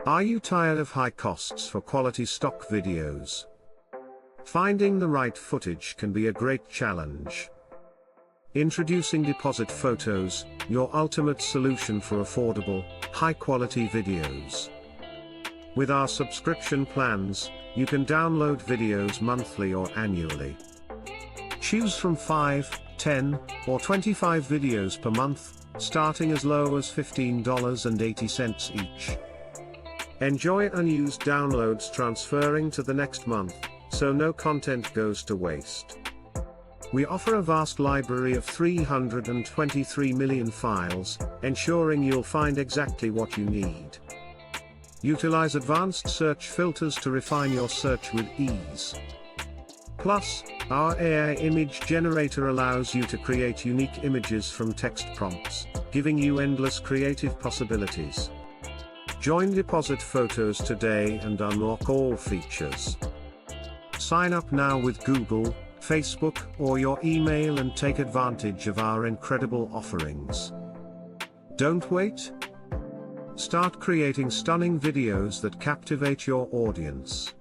Are you tired of high costs for quality stock videos? Finding the right footage can be a great challenge. Introducing Depositphotos, your ultimate solution for affordable, high-quality videos. With our subscription plans, you can download videos monthly or annually. Choose from 5, 10, or 25 videos per month, starting as low as $15.80 each. Enjoy unused downloads transferring to the next month, so no content goes to waste. We offer a vast library of 323 million files, ensuring you'll find exactly what you need. Utilize advanced search filters to refine your search with ease. Plus, our AI image generator allows you to create unique images from text prompts, giving you endless creative possibilities. Join Depositphotos today and unlock all features. Sign up now with Google, Facebook, or your email and take advantage of our incredible offerings. Don't wait. Start creating stunning videos that captivate your audience.